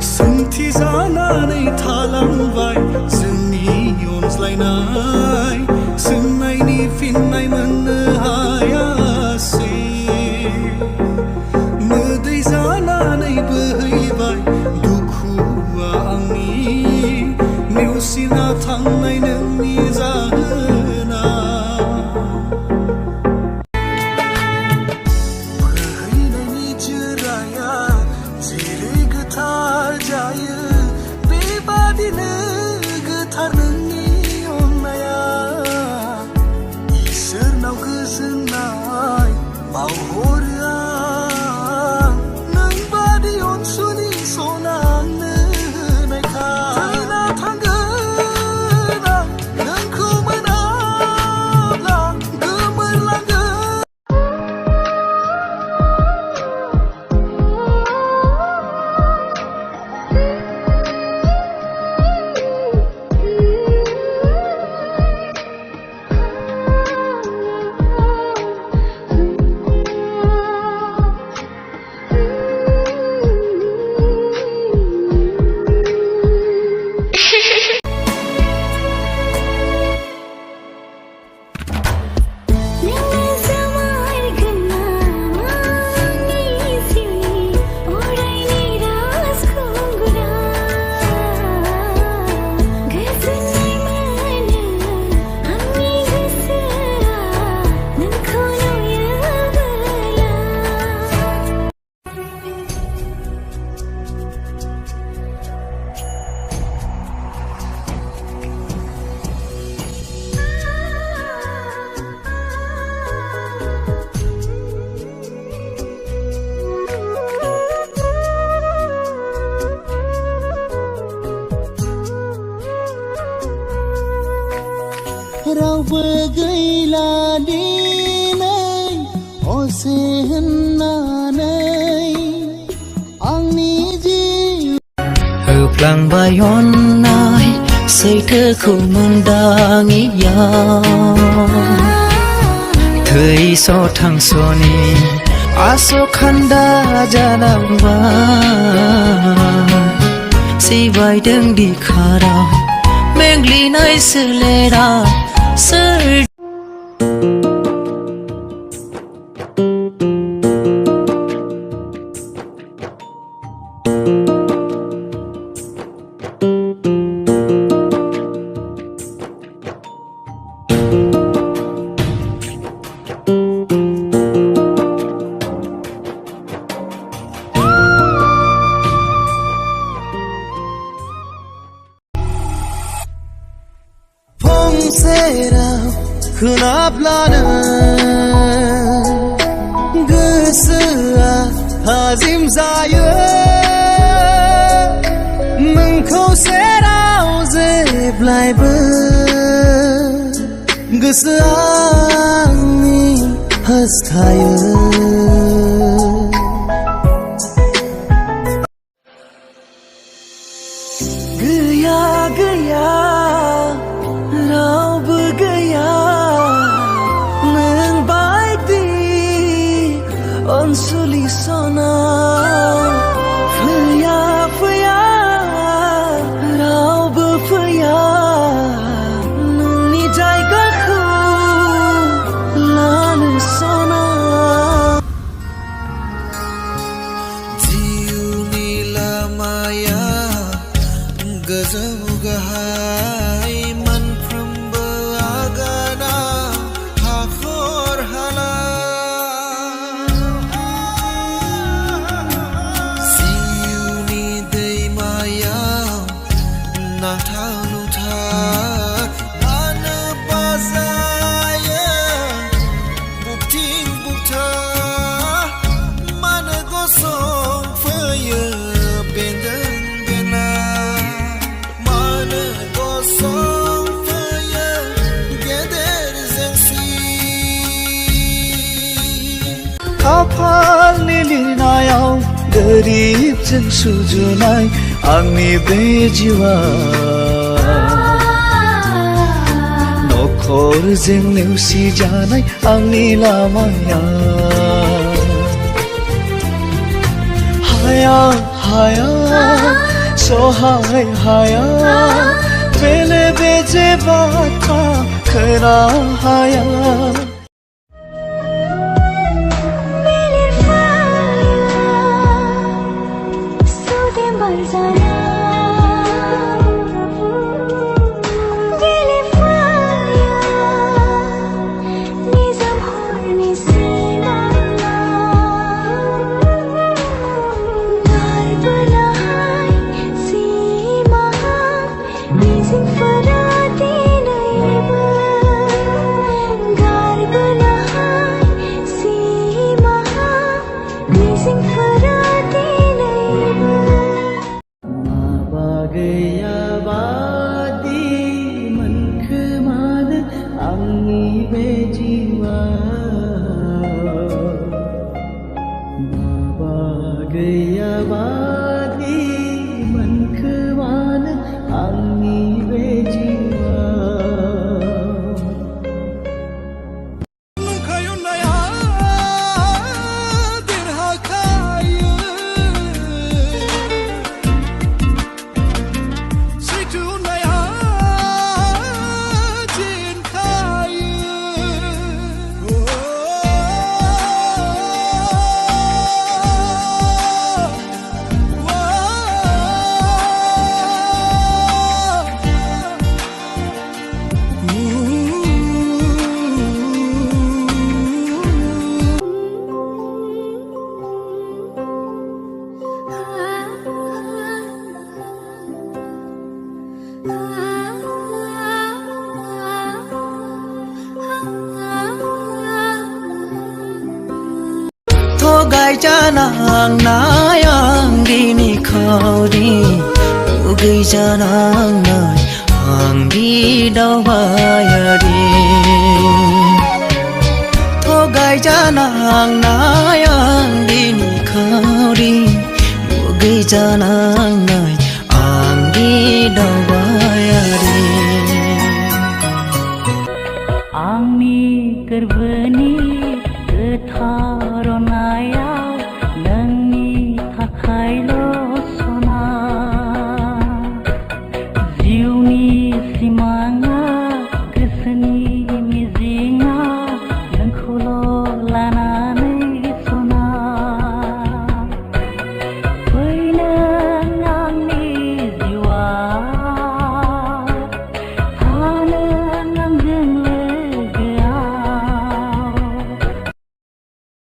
सोंथि जानानै थालांबाय जोंनि अनज्लायनाय सोंनायनि फिननाय मोननो हायासै मोदै जानानै बोहैबाय दुखुआ आंनि नेवसिना थांनाय नोंनि जाहोना बोहैनायनि जोराया जेरै गोथार जायो बेबादिनो गोथार नोंनि अननाया इसोरनाव गोजोननाय बावहरो आं नों बादि अनसुलि सना आंनो होनायखाय थैना थांगोन आं नोंखौ मोनाब्ला गोमोरलांगोन रावबो गैला दिनै असे होननानै आंनि जिउ होफ्लांबाय अननाय सैथोखौ मोनदाङियाव थैस' थांस'नि आस'खान्दा जालांबाय सिबायदों दिखाराव मेंग्लिनाय सोलेरा सोर सेराव खोनाब्लानो गोसोआ थाजिम जायो नोंखौ सेराव जेब्लायबो गोसोआ आंनि हास्थायो गैया गैया रावबो गैया नों बायदि अनसुलि सना फैया फैया रावबो फैया नोंनि जायगाखौ लानो सना जिउनि लामाया गोजौ गाहाय मोनफ्रोमबो आगाना हाखर हाला जिउनि दैमायाव नांथाव नुथाय लानो बाजायो बुकथिं बुकथा मानो गसंफैयो बेन्दों बेला मानो गसंफैयो गेदेर जेंसि खाफालनि लिरनायाव गोरिबजों सुजुनाय आंनि बे जिउआ नखरजों नेवसिजानाय आंनि लामाया हाया हाया सहाय हाया बेले बेजे बाथा खोना हाया थगायजानां नायां दिनै खावरि मुगैजानांनाय आंनि दावबायारि थगायजानां नायां दिनै खावरि मुगैजानांनाय आंनि दावबायारि आंनि गोरबोनि